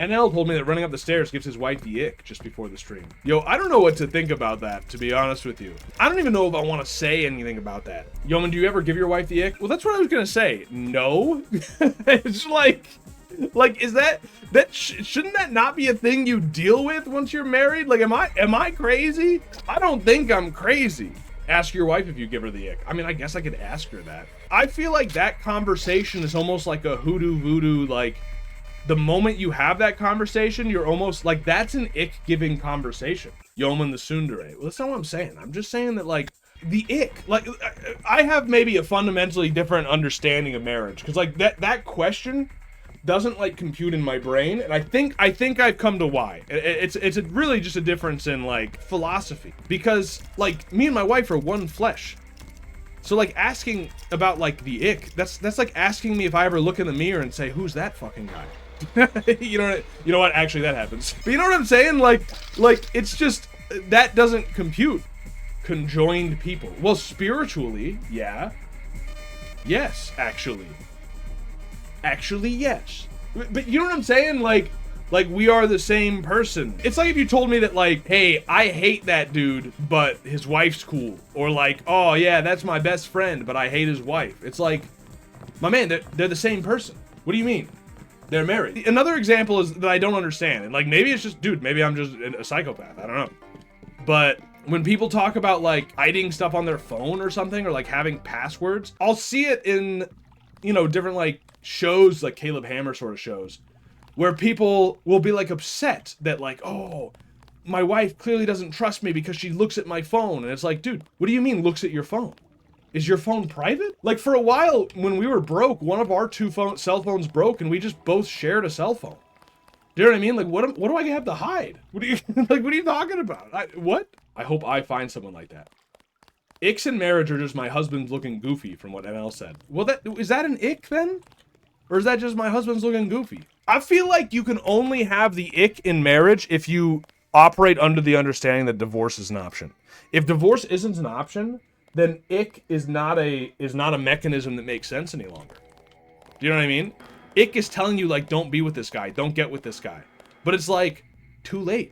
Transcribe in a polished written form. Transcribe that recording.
NL told me that running up the stairs gives his wife the ick just before the stream. Yo, I don't know what to think about that, to be honest with you. I don't even know if I want to say anything about that. Yeoman, do you ever give your wife the ick? Well, that's what I was gonna say. No. It's like, is that shouldn't that not be a thing you deal with once you're married? Like, am I crazy? I don't think I'm crazy. Ask your wife if you give her the ick. I mean, I guess I could ask her that. I feel like that conversation is almost like a hoodoo voodoo, like, the moment you have that conversation, you're almost like, that's an ick-giving conversation. Yeoman the Tsundere. Well, that's not what I'm saying. I'm just saying that, like, the ick. Like, I have maybe a fundamentally different understanding of marriage. Because, like, that question doesn't, like, compute in my brain. And I think I've come to why. It's really just a difference in, like, philosophy. Because, like, me and my wife are one flesh. So, like, asking about, like, the ick, that's like asking me if I ever look in the mirror and say, who's that fucking guy? You know what? Actually, that happens. But you know what I'm saying? Like, it's just, that doesn't compute. Conjoined people. Well, spiritually, yeah. Yes, actually. Actually, yes. But you know what I'm saying? Like, we are the same person. It's like if you told me that, like, hey, I hate that dude, but his wife's cool. Or like, oh yeah, that's my best friend, but I hate his wife. It's like, my man, they're the same person. What do you mean? They're married. Another example is that I don't understand. And like, maybe it's just, dude, maybe I'm just a psychopath. I don't know. But when people talk about like hiding stuff on their phone or something, or like having passwords, I'll see it in, you know, different like shows, like Caleb Hammer sort of shows, where people will be like upset that like, oh, my wife clearly doesn't trust me because she looks at my phone. And it's like, dude, what do you mean looks at your phone? Is your phone private? Like, for a while when we were broke, one of our two cell phones broke and we just both shared a cell phone. Do you know what I mean? Like, what do I have to hide? What are you like? What are you talking about? What? I hope I find someone like that. Icks in marriage are just my husband's looking goofy, from what NL said. Well, is that an ick then? Or is that just my husband's looking goofy? I feel like you can only have the ick in marriage if you operate under the understanding that divorce is an option. If divorce isn't an option, then ick is not a mechanism that makes sense any longer. Do you know what I mean? Ick is telling you, like, don't be with this guy, don't get with this guy. But it's like, too late.